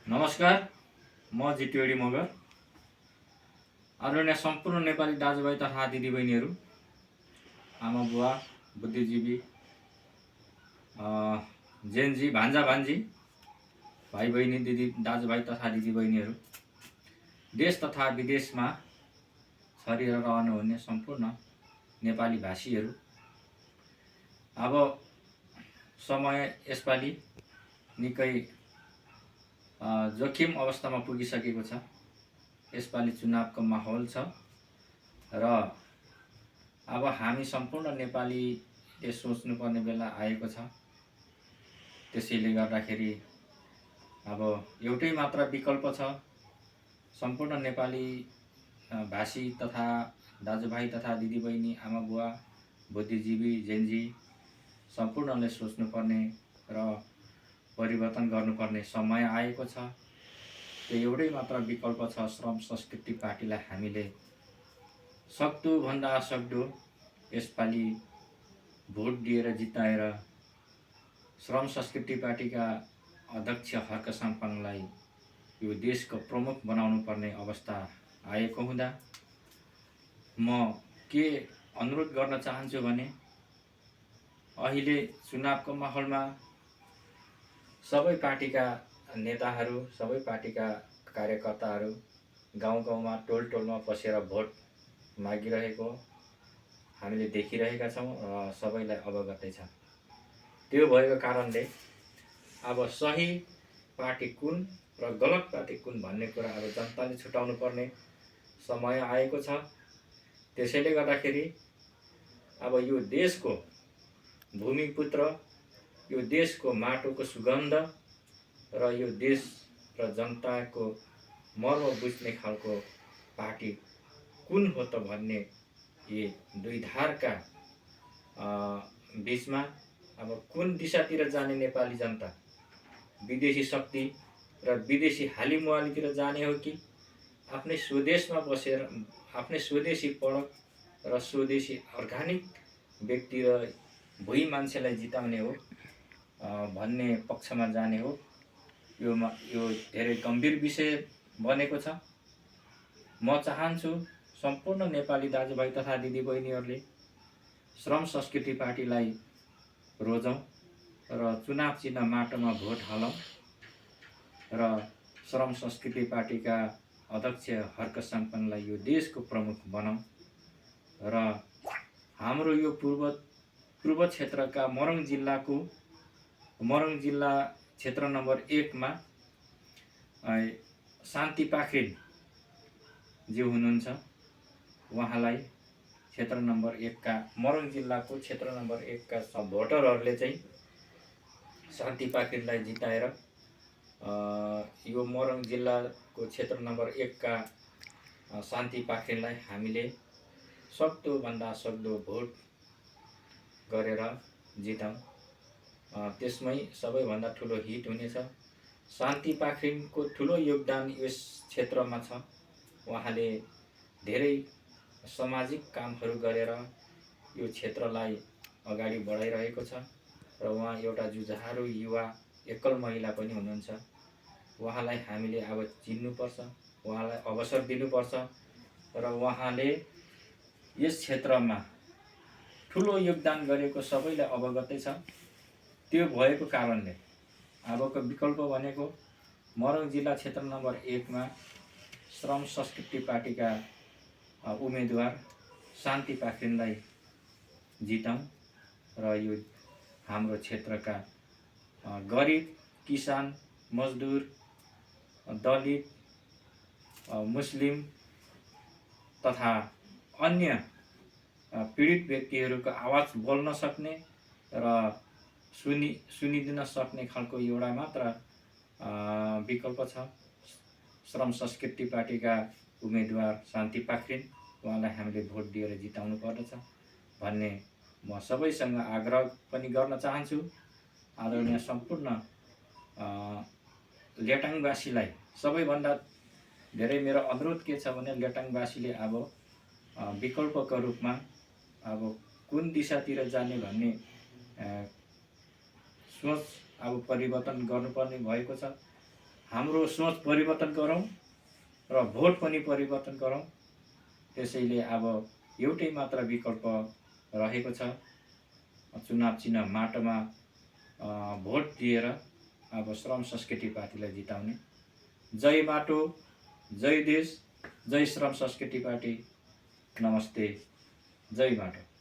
नमस्कार, म जिटियोडी मगर। आदरणीय सम्पूर्ण नेपाली दाजुभाइ तथा दिदीबहिनीहरू, आमा बुवा, बुद्धिजीवी, जेनजी, भान्जा भान्जी, भाइ बहिनी, दिदी दाजुभाइ तथा दिदीबहिनीहरू, देश तथा विदेशमा छरेर रहनुहुने सम्पूर्ण नेपाली भाषीहरू, अब समय यसपालि निकै जोखिम अवस्थामा पुगिसकेको छ। यसपालि चुनावको माहौल छ र अब हामी सम्पूर्ण नेपालीले सोच्नुपर्ने बेला आएको छ। त्यसैले गर्दाखेरि अब एउटै मात्र विकल्प छ। सम्पूर्ण नेपाली भाषी तथा दाजुभाइ तथा दिदीबहिनी, आमा बुवा, बुद्धिजीवी, जेनजी सम्पूर्णले सोच्नुपर्ने र परिवर्तन गर्नुपर्ने समय आएको छ। त्यो एउटै मात्र विकल्प छ। श्रम संस्कृति पार्टीलाई हामीले सक्दोभन्दा सक्दो यसपालि भोट दिएर जिताएर श्रम संस्कृति पार्टीका अध्यक्ष हर्क साम्पाङलाई यो देशको प्रमुख बनाउनु पर्ने अवस्था आएको हुँदा म के अनुरोध गर्न चाहन्छु भने अहिले चुनावको माहौलमा सबै पार्टीका नेताहरू, सबै पार्टीका कार्यकर्ताहरू गाउँ गाउँमा, टोल टोलमा पसेर भोट मागिरहेको हामीले देखिरहेका छौँ र सबैलाई अवगतै छ। त्यो भएको कारणले अब सही पार्टी कुन र गलत पार्टी कुन भन्ने कुरा अब जनताले छुटाउनु पर्ने समय आएको छ। त्यसैले गर्दाखेरि अब यो देशको भूमिपुत्र, यो देशको माटोको सुगन्ध र यो देश र जनताको मर्म बुझ्ने खालको पार्टी कुन हो त भन्ने यी दुई धारका बिचमा अब कुन दिशातिर जाने नेपाली जनता, विदेशी शक्ति र विदेशी हालिमुहालीतिर जाने हो कि आफ्नै स्वदेशमा बसेर आफ्नै स्वदेशी पढक र स्वदेशी अर्गानिक व्यक्ति र भुइँ मान्छेलाई जिताउने हो भन्ने पक्षमा जाने हो। यो धेरै गम्भीर विषय बनेको छ। म चाहन्छु सम्पूर्ण नेपाली दाजुभाइ तथा दिदीबहिनीहरूले श्रम संस्कृति पार्टीलाई रोजौँ र चुनाव चिन्ह माटोमा भोट हालौँ र श्रम संस्कृति पार्टीका अध्यक्ष हर्क साम्पाङलाई यो देशको प्रमुख बनाऊँ र हाम्रो यो पूर्व क्षेत्रका मोरङ जिल्ला क्षेत्र नम्बर 1 मा शान्ति पाखरिन ज्यू हुनुहुन्छ। उहाँलाई क्षेत्र नम्बर 1 का मोरङ जिल्लाको क्षेत्र नम्बर 1 का सब भोटरहरूले चाहिँ शान्ति पाखरिनलाई जिताएर यो मोरङ जिल्लाको क्षेत्र नम्बर 1 का शान्ति पाखरिनलाई हामीले सक्दोभन्दा सक्दो भोट गरेर जिताउँ। त्यसमै सबैभन्दा ठुलो हिट हुनेछ। शान्ति पाखरिनको ठुलो योगदान यस क्षेत्रमा छ। उहाँले धेरै सामाजिक कामहरू गरेर यो क्षेत्रलाई अगाडि बढाइरहेको छ र उहाँ एउटा जुझारु युवा एकल महिला पनि हुनुहुन्छ। उहाँलाई हामीले अब चिन्नुपर्छ, उहाँलाई अवसर दिनुपर्छ र उहाँले यस क्षेत्रमा ठुलो योगदान गरेको सबैलाई अवगतै छ। त्यो भएको कारणले अबको विकल्प भनेको मोरङ जिल्ला क्षेत्र नम्बर 1 मा श्रम संस्कृति पार्टीका उम्मेदवार शान्ति पाखरिनलाई जिताउँ र यो हाम्रो क्षेत्रका गरिब, किसान, मजदुर, दलित, मुस्लिम तथा अन्य पीडित व्यक्तिहरूको आवाज बोल्न सक्ने र सुनिदिन सक्ने खालको एउटा मात्र विकल्प छ। श्रम संस्कृति पार्टीका उम्मेदवार शान्ति पाखरिन, उहाँलाई हामीले भोट दिएर जिताउनु पर्दछ भन्ने म सबैसँग आग्रह पनि गर्न चाहन्छु। आदरणीय सम्पूर्ण लेटाङवासीलाई सबैभन्दा धेरै मेरो अनुरोध के छ भने लेटाङवासीले अब विकल्पको रूपमा अब कुन दिशातिर जाने भन्ने सोच अब परिवर्तन गर्नुपर्ने भएको छ। हाम्रो सोच परिवर्तन गरौँ र भोट पनि परिवर्तन गरौँ। त्यसैले अब एउटै मात्र विकल्प रहेको छ, चुनाव चिन्ह माटोमा भोट दिएर अब श्रम संस्कृति पार्टीलाई जिताउने। जय माटो, जय देश, जय श्रम संस्कृति पार्टी। नमस्ते, जय माटो।